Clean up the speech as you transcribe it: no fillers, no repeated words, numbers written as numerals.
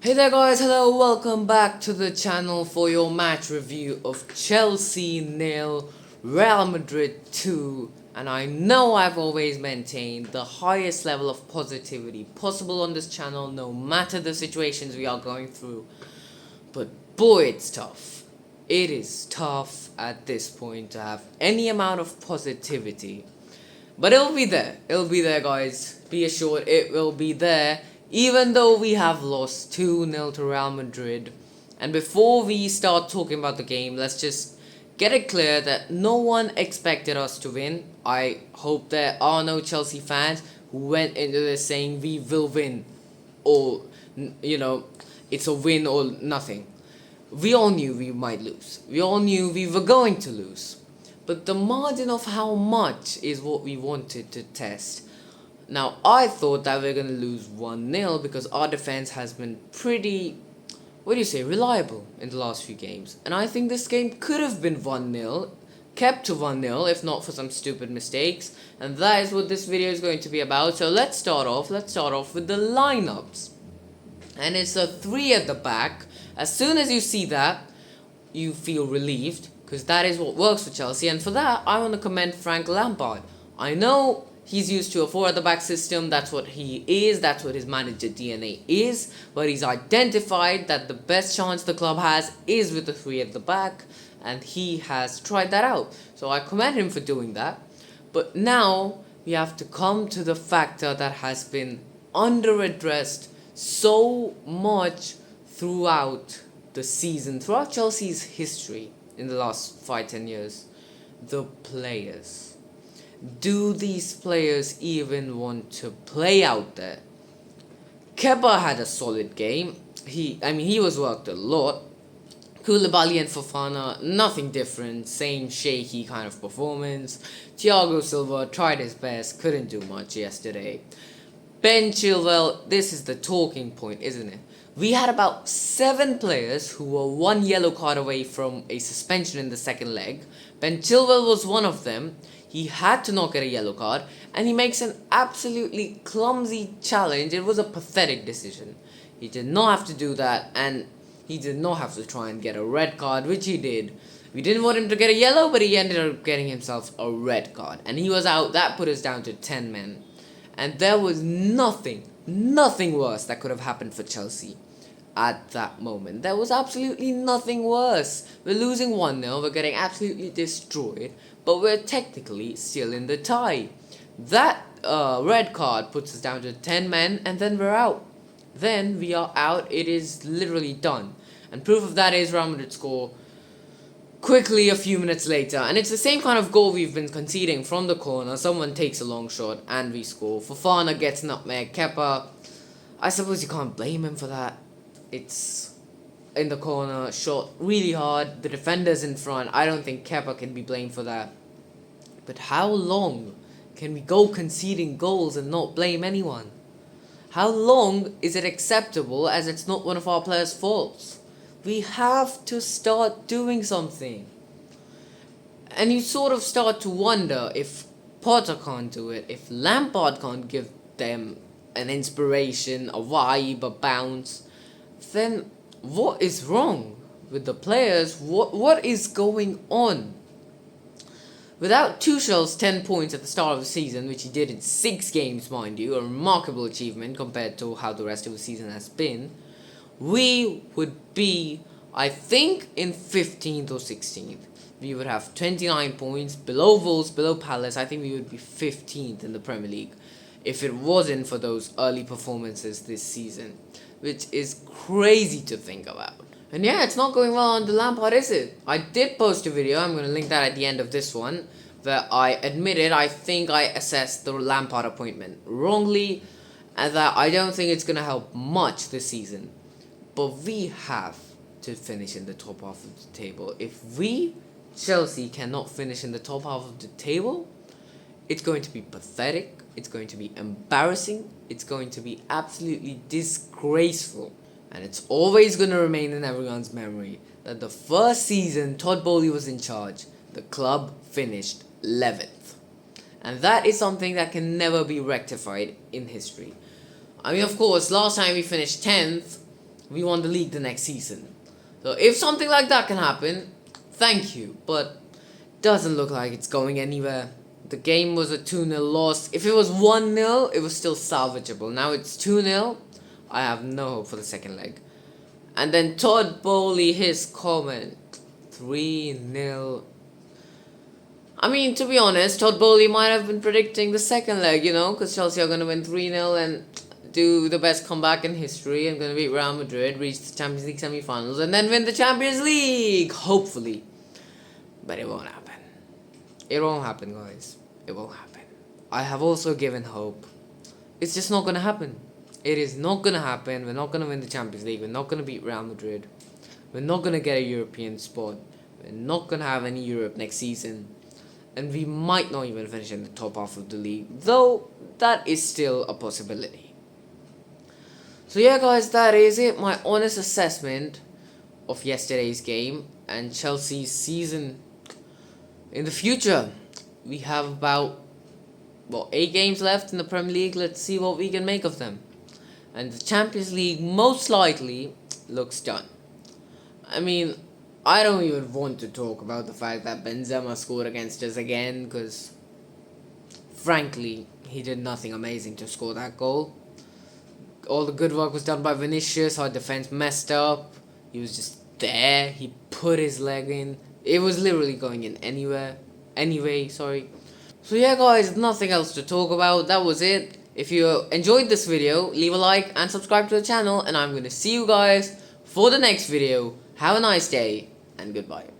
Hey there guys, hello, welcome back to the channel for your match review of Chelsea nil, Real Madrid 2, and I know I've always maintained the highest level of positivity possible on this channel no matter the situations we are going through, but boy it's tough. It is tough at this point to have any amount of positivity. But it'll be there guys, be assured it will be there, even though we have lost 2-0 to Real Madrid. And before we start talking about the game, let's just get it clear that no one expected us to win. I hope there are no Chelsea fans who went into this saying we will win, or it's a win or nothing. We all knew we might lose. We all knew we were going to lose. But the margin of how much is what we wanted to test. Now, I thought that we are going to lose 1-0 because our defense has been pretty, reliable in the last few games. And I think this game could have been 1-0, kept to 1-0 if not for some stupid mistakes. And that is what this video is going to be about. So let's start off with the lineups. And it's a 3 at the back. As soon as you see that, you feel relieved, because that is what works for Chelsea, and for that I want to commend Frank Lampard. I know he's used to a 4 at the back system, that's what he is, that's what his manager DNA is, but he's identified that the best chance the club has is with the 3 at the back, and he has tried that out. So I commend him for doing that. But now we have to come to the factor that has been underaddressed so much throughout the season, throughout Chelsea's history in the last 5-10 years. The players. Do these players even want to play out there? Kepa had a solid game. He was worked a lot. Koulibaly and Fofana, nothing different, same shaky kind of performance. Thiago Silva tried his best, couldn't do much yesterday. Ben Chilwell, this is the talking point, isn't it? We had about 7 players who were 1 yellow card away from a suspension in the second leg. Ben Chilwell was one of them. He had to not get a yellow card, and he makes an absolutely clumsy challenge. It was a pathetic decision. He did not have to do that, and he did not have to try and get a red card, which he did. We didn't want him to get a yellow, but he ended up getting himself a red card, and he was out. That put us down to 10 men. And there was nothing worse that could have happened for Chelsea at that moment. There was absolutely nothing worse. We're losing 1-0, we're getting absolutely destroyed, but we're technically still in the tie. That red card puts us down to 10 men, and then we're out. Then we are out, it is literally done. And proof of that is Real Madrid score quickly a few minutes later, and it's the same kind of goal we've been conceding from the corner. Someone takes a long shot and we score. Fofana gets nutmeg. Kepa, I suppose you can't blame him for that. It's in the corner, shot really hard. The defender's in front. I don't think Kepa can be blamed for that. But how long can we go conceding goals and not blame anyone? How long is it acceptable as it's not one of our players' faults? We have to start doing something. And you sort of start to wonder, if Potter can't do it, if Lampard can't give them an inspiration, a vibe, a bounce, then what is wrong with the players? What is going on? Without Tuchel's 10 points at the start of the season, which he did in 6 games, mind you, a remarkable achievement compared to how the rest of the season has been, we would be, I think, in 15th or 16th. We would have 29 points, below Wolves, below Palace. I think we would be 15th in the Premier League if it wasn't for those early performances this season, which is crazy to think about. And yeah, it's not going well under Lampard, is it? I did post a video, I'm going to link that at the end of this one, where I admitted I think I assessed the Lampard appointment wrongly, and that I don't think it's going to help much this season. But we have to finish in the top half of the table. If we, Chelsea, cannot finish in the top half of the table, it's going to be pathetic, it's going to be embarrassing, it's going to be absolutely disgraceful. And it's always going to remain in everyone's memory that the first season Todd Bowley was in charge, the club finished 11th. And that is something that can never be rectified in history. I mean, of course, last time we finished 10th, we won the league the next season. So if something like that can happen, thank you. But doesn't look like it's going anywhere. The game was a 2-0 loss. If it was 1-0, it was still salvageable. Now it's 2-0. I have no hope for the second leg. And then Todd Bowley, his comment, 3-0. I mean, to be honest, Todd Bowley might have been predicting the second leg, because Chelsea are going to win 3-0 and do the best comeback in history and going to beat Real Madrid, reach the Champions League semi-finals, and then win the Champions League, hopefully. But it won't happen. It won't happen, guys. It won't happen. I have also given hope. It's just not going to happen. It is not going to happen. We're not going to win the Champions League. We're not going to beat Real Madrid. We're not going to get a European spot. We're not going to have any Europe next season. And we might not even finish in the top half of the league. Though, that is still a possibility. So yeah, guys, that is it. My honest assessment of yesterday's game and Chelsea's season in the future. We have about 8 games left in the Premier League. Let's see what we can make of them. And the Champions League most likely looks done. I mean, I don't even want to talk about the fact that Benzema scored against us again, because frankly, he did nothing amazing to score that goal. All the good work was done by Vinicius. Our defense messed up. He was just there. He put his leg in. It was literally going in anyway, sorry. So yeah, guys, nothing else to talk about. That was it. If you enjoyed this video, leave a like and subscribe to the channel, and I'm going to see you guys for the next video. Have a nice day and goodbye.